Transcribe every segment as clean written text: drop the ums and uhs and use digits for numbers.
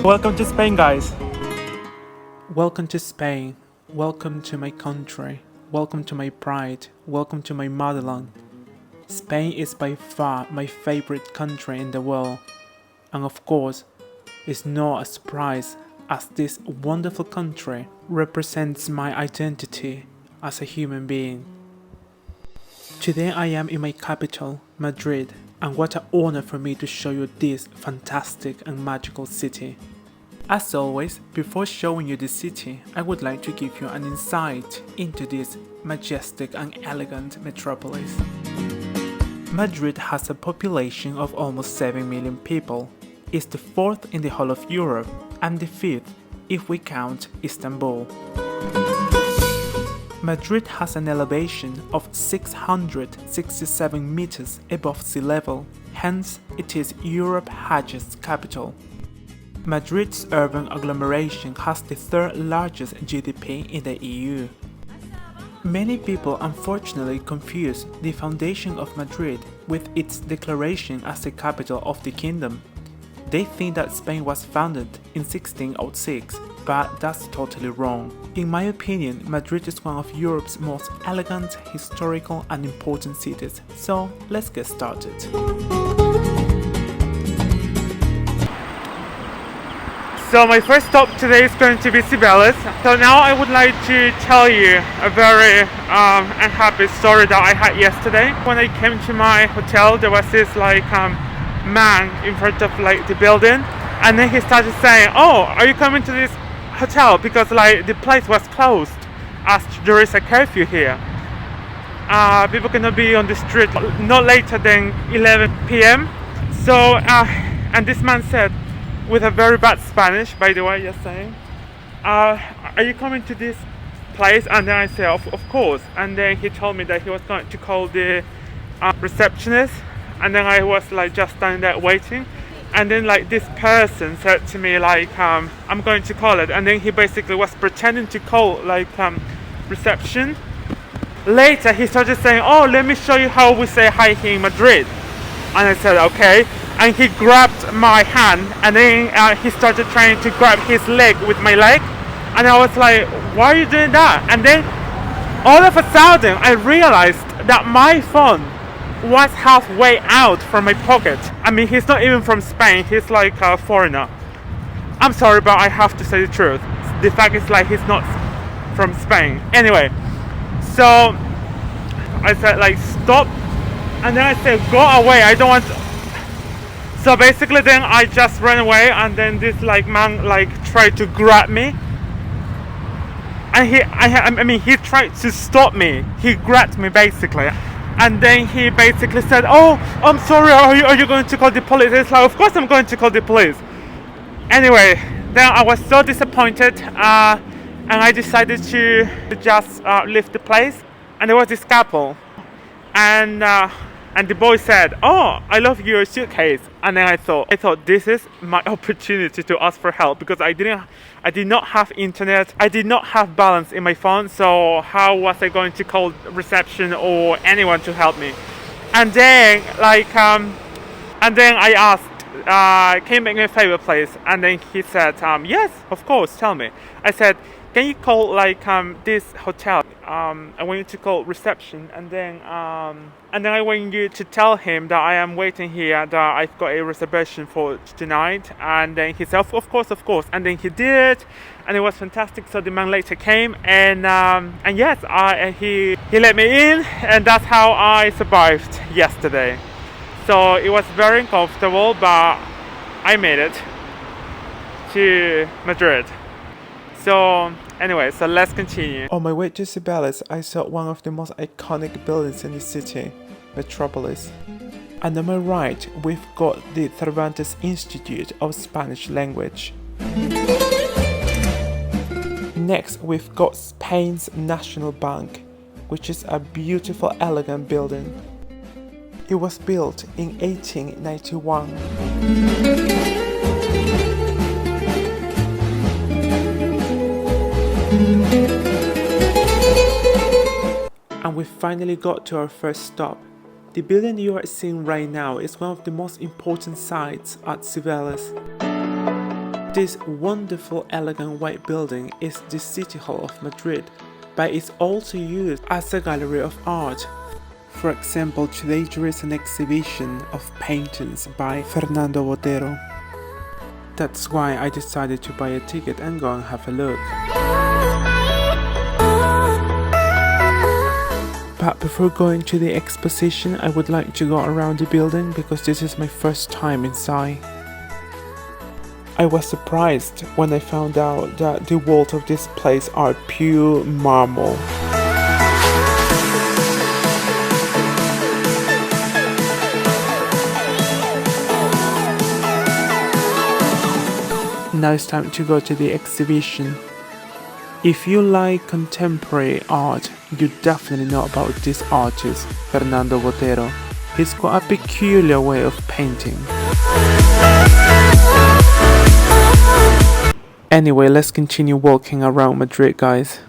Welcome to Spain, guys. Welcome to Spain. Welcome to my country. Welcome to my pride. Welcome to my motherland. Spain is by far my favorite country in the world. And of course, it's not a surprise as this wonderful country represents my identity as a human being. Today I am in my capital, Madrid, and what an honor for me to show you this fantastic and magical city. As always, before showing you the city, I would like to give you an insight into this majestic and elegant metropolis. Madrid has a population of almost 7 million people. It's the fourth in the whole of Europe and the fifth if we count Istanbul. Madrid has an elevation of 667 meters above sea level, hence it is Europe's highest capital. Madrid's urban agglomeration has the third largest GDP in the EU. Many people unfortunately confuse the foundation of Madrid with its declaration as the capital of the kingdom. They think that Spain was founded in 1606, but that's totally wrong. In my opinion, Madrid is one of Europe's most elegant, historical and important cities, so let's get started. So my first stop today is going to be Cibeles. So now I would like to tell you a very unhappy story that I had yesterday. When I came to my hotel, there was this man in front of the building, and then he started saying, "Oh, are you coming to this hotel? Because the place was closed as there is a curfew here. People cannot be on the street not later than 11 p.m. So and this man said, with a very bad Spanish, by the way, just saying, "Are you coming to this place?" And then I said, of course. And then he told me that he was going to call the receptionist. And then I was just standing there waiting. And then this person said to me I'm going to call it. And then he basically was pretending to call reception. Later he started saying, "Oh, let me show you how we say hi here in Madrid." And I said, "Okay." And he grabbed my hand, and then he started trying to grab his leg with my leg. And I was like, "Why are you doing that?" And then all of a sudden I realized that my phone was halfway out from my pocket. I mean, he's not even from Spain, he's a foreigner. I'm sorry, but I have to say the truth. The fact is he's not from Spain. Anyway, so I said stop, and then I said, "Go away, I don't want to." So basically then I just ran away, and then this man tried to grab me. And he tried to stop me. He grabbed me basically. And then he basically said, "Oh, I'm sorry, are you going to call the police?" It's of course I'm going to call the police. Anyway, then I was so disappointed, and I decided to just leave the place. And there was this couple, and the boy said, "Oh, I love your suitcase." And then I thought this is my opportunity to ask for help, because I did not have internet, I did not have balance in my phone, so how was I going to call reception or anyone to help me? And then I asked, "Can you make me a favor, please?" And then he said, "Yes, of course, tell me." I said, "Can you call this hotel? I want you to call reception, and then I want you to tell him that I am waiting here, that I've got a reservation for tonight." And then he said, of course. And then he did, and it was fantastic. So the man later came, and yes, he let me in, and that's how I survived yesterday. So it was very uncomfortable, but I made it to Madrid. So anyway, so let's continue. On my way to Cibeles, I saw one of the most iconic buildings in the city, Metropolis. And on my right, we've got the Cervantes Institute of Spanish Language. Next, we've got Spain's National Bank, which is a beautiful, elegant building. It was built in 1891. And we finally got to our first stop. The building you are seeing right now is one of the most important sites at Cibeles. This wonderful elegant white building is the City Hall of Madrid, but it's also used as a gallery of art. For example, today there is an exhibition of paintings by Fernando Botero. That's why I decided to buy a ticket and go and have a look. But before going to the exposition, I would like to go around the building because this is my first time inside. I was surprised when I found out that the walls of this place are pure marble. Now it's time to go to the exhibition. If you like contemporary art, you definitely know about this artist, Fernando Botero. He's got a peculiar way of painting. Anyway, let's continue walking around Madrid, guys.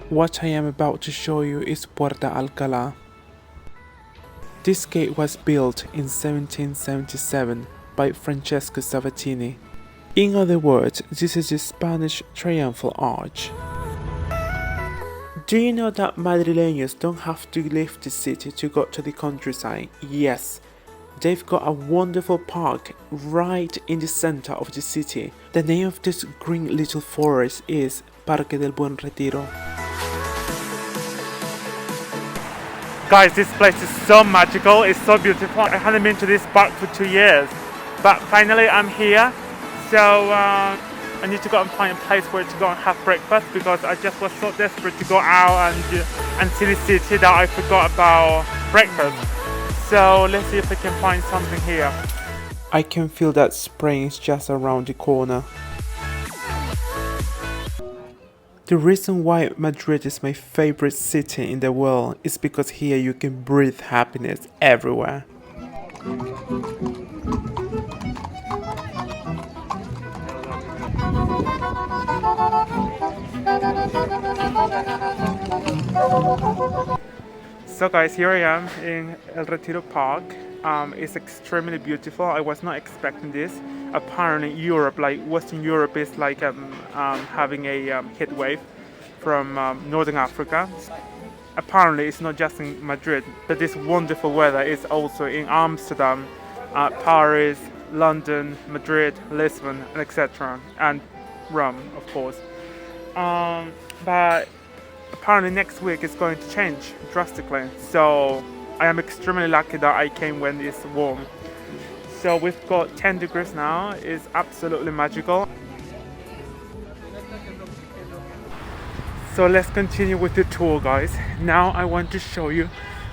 What I am about to show you is Puerta Alcalá. This gate was built in 1777 by Francesco Sabatini. In other words, this is the Spanish triumphal arch. Do you know that Madrileños don't have to leave the city to go to the countryside? Yes, they've got a wonderful park right in the center of the city. The name of this green little forest is Parque del Buen Retiro. Guys, this place is so magical, it's so beautiful. I hadn't been to this park for 2 years, but finally I'm here. So I need to go and find a place where to go and have breakfast because I just was so desperate to go out and see the city that I forgot about breakfast. So let's see if I can find something here. I can feel that spring is just around the corner. The reason why Madrid is my favorite city in the world is because here you can breathe happiness everywhere. So guys, here I am in El Retiro Park. It's extremely beautiful. I was not expecting this. Apparently Europe, like Western Europe, is like having a heat wave from Northern Africa. Apparently it's not just in Madrid, but this wonderful weather is also in Amsterdam, Paris, London, Madrid, Lisbon, and etc. And Rome, of course. But apparently next week it's going to change drastically. So I am extremely lucky that I came when it's warm. So we've got 10 degrees now. It's absolutely magical. So let's continue with the tour, guys. Now I want to show you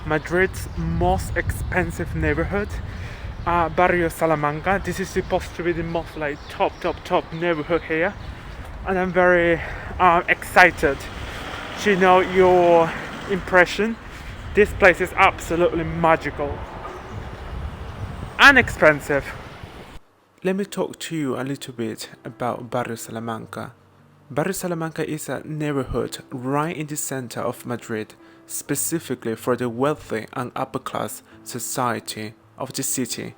Madrid's most expensive neighborhood, Barrio Salamanca. This is supposed to be the most like top neighborhood here, and I'm very excited to know your impression. This place is absolutely magical and expensive. Let me talk to you a little bit about Barrio Salamanca. Barrio Salamanca is a neighborhood right in the center of Madrid, specifically for the wealthy and upper class society of the city.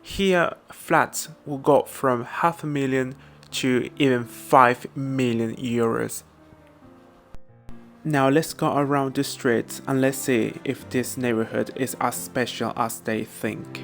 Here, flats will go from $500,000 to even 5 million euros. Now let's go around the streets and let's see if this neighborhood is as special as they think.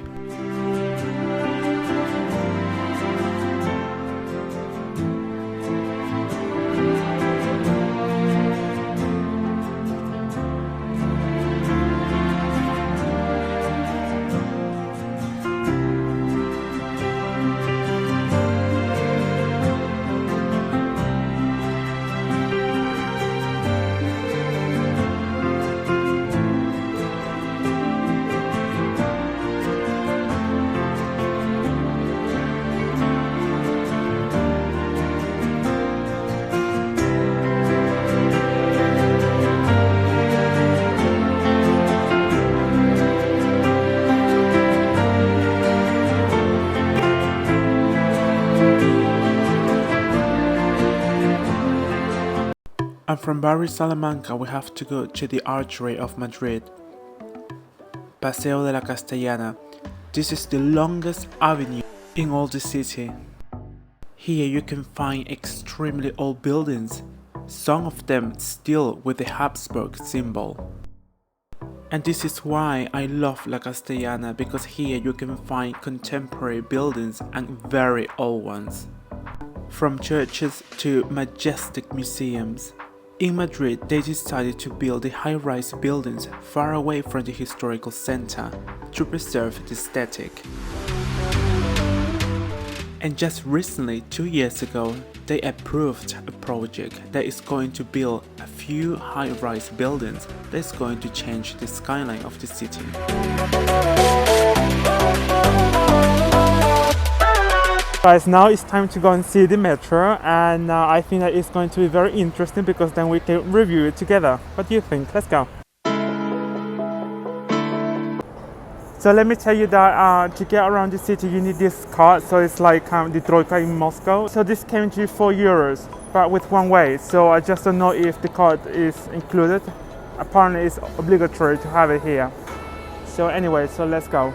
And from Barrio Salamanca we have to go to the Archery of Madrid. Paseo de la Castellana. This is the longest avenue in all the city. Here you can find extremely old buildings, some of them still with the Habsburg symbol. And this is why I love La Castellana, because here you can find contemporary buildings and very old ones. From churches to majestic museums. In Madrid, they decided to build the high-rise buildings far away from the historical center to preserve the aesthetic. And just recently, 2 years ago, they approved a project that is going to build a few high-rise buildings that is going to change the skyline of the city. Guys, now it's time to go and see the metro, and I think that it's going to be very interesting because then we can review it together. What do you think? Let's go. So let me tell you that to get around the city you need this card, so it's like the Troika in Moscow. So this came to €4, but with one way, so I just don't know if the card is included. Apparently it's obligatory to have it here. So anyway, so let's go.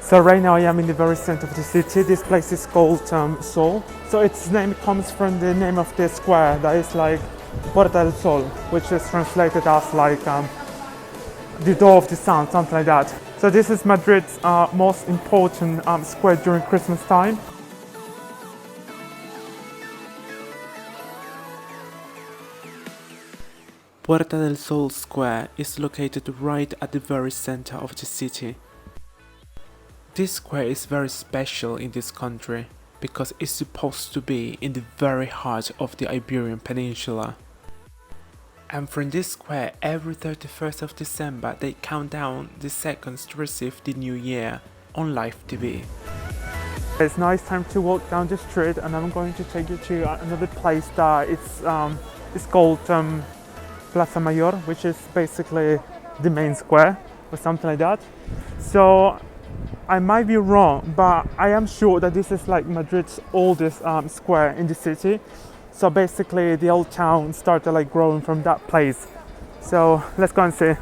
So right now I am in the very center of the city. This place is called Sol. So its name comes from the name of the square that is like Puerta del Sol, which is translated as like the door of the sun, something like that. So this is Madrid's most important square during Christmas time. Puerta del Sol Square is located right at the very center of the city. This square is very special in this country because it's supposed to be in the very heart of the Iberian Peninsula. And from this square, every 31st of December they count down the seconds to receive the new year on live TV. It's now it's time to walk down the street, and I'm going to take you to another place that it's called Plaza Mayor, which is basically the main square or something like that. So I might be wrong, but I am sure that this is like Madrid's oldest square in the city. So basically the old town started like growing from that place. So let's go and see.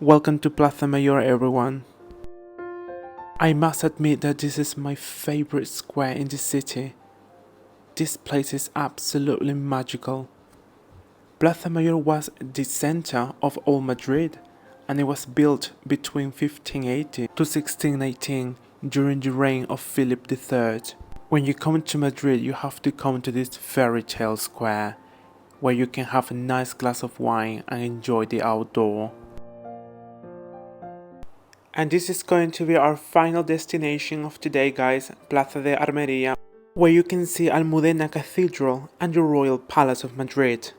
Welcome to Plaza Mayor, everyone. I must admit that this is my favorite square in the city. This place is absolutely magical. Plaza Mayor was the center of all Madrid, and it was built between 1580 to 1618 during the reign of Philip III. When you come to Madrid, you have to come to this fairy tale square, where you can have a nice glass of wine and enjoy the outdoor. And this is going to be our final destination of today, guys, Plaza de Armeria, where you can see Almudena Cathedral and the Royal Palace of Madrid.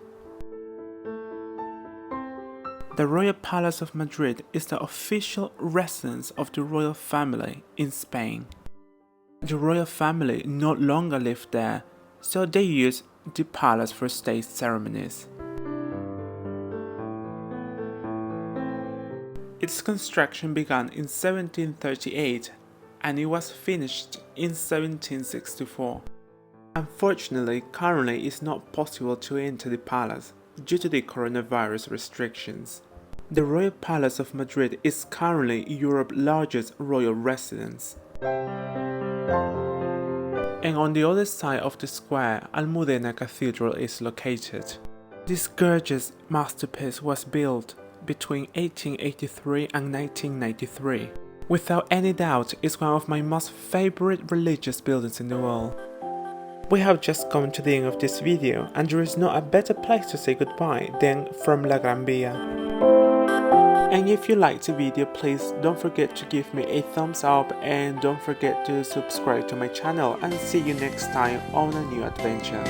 The Royal Palace of Madrid is the official residence of the royal family in Spain. The royal family no longer live there, so they use the palace for state ceremonies. Its construction began in 1738 and it was finished in 1764. Unfortunately, currently it's not possible to enter the palace due to the coronavirus restrictions. The Royal Palace of Madrid is currently Europe's largest royal residence. And on the other side of the square, Almudena Cathedral is located. This gorgeous masterpiece was built between 1883 and 1993. Without any doubt, it's one of my most favorite religious buildings in the world. We have just come to the end of this video, and there is not a better place to say goodbye than from La Gran Via. And if you liked the video, please don't forget to give me a thumbs up and don't forget to subscribe to my channel, and see you next time on a new adventure.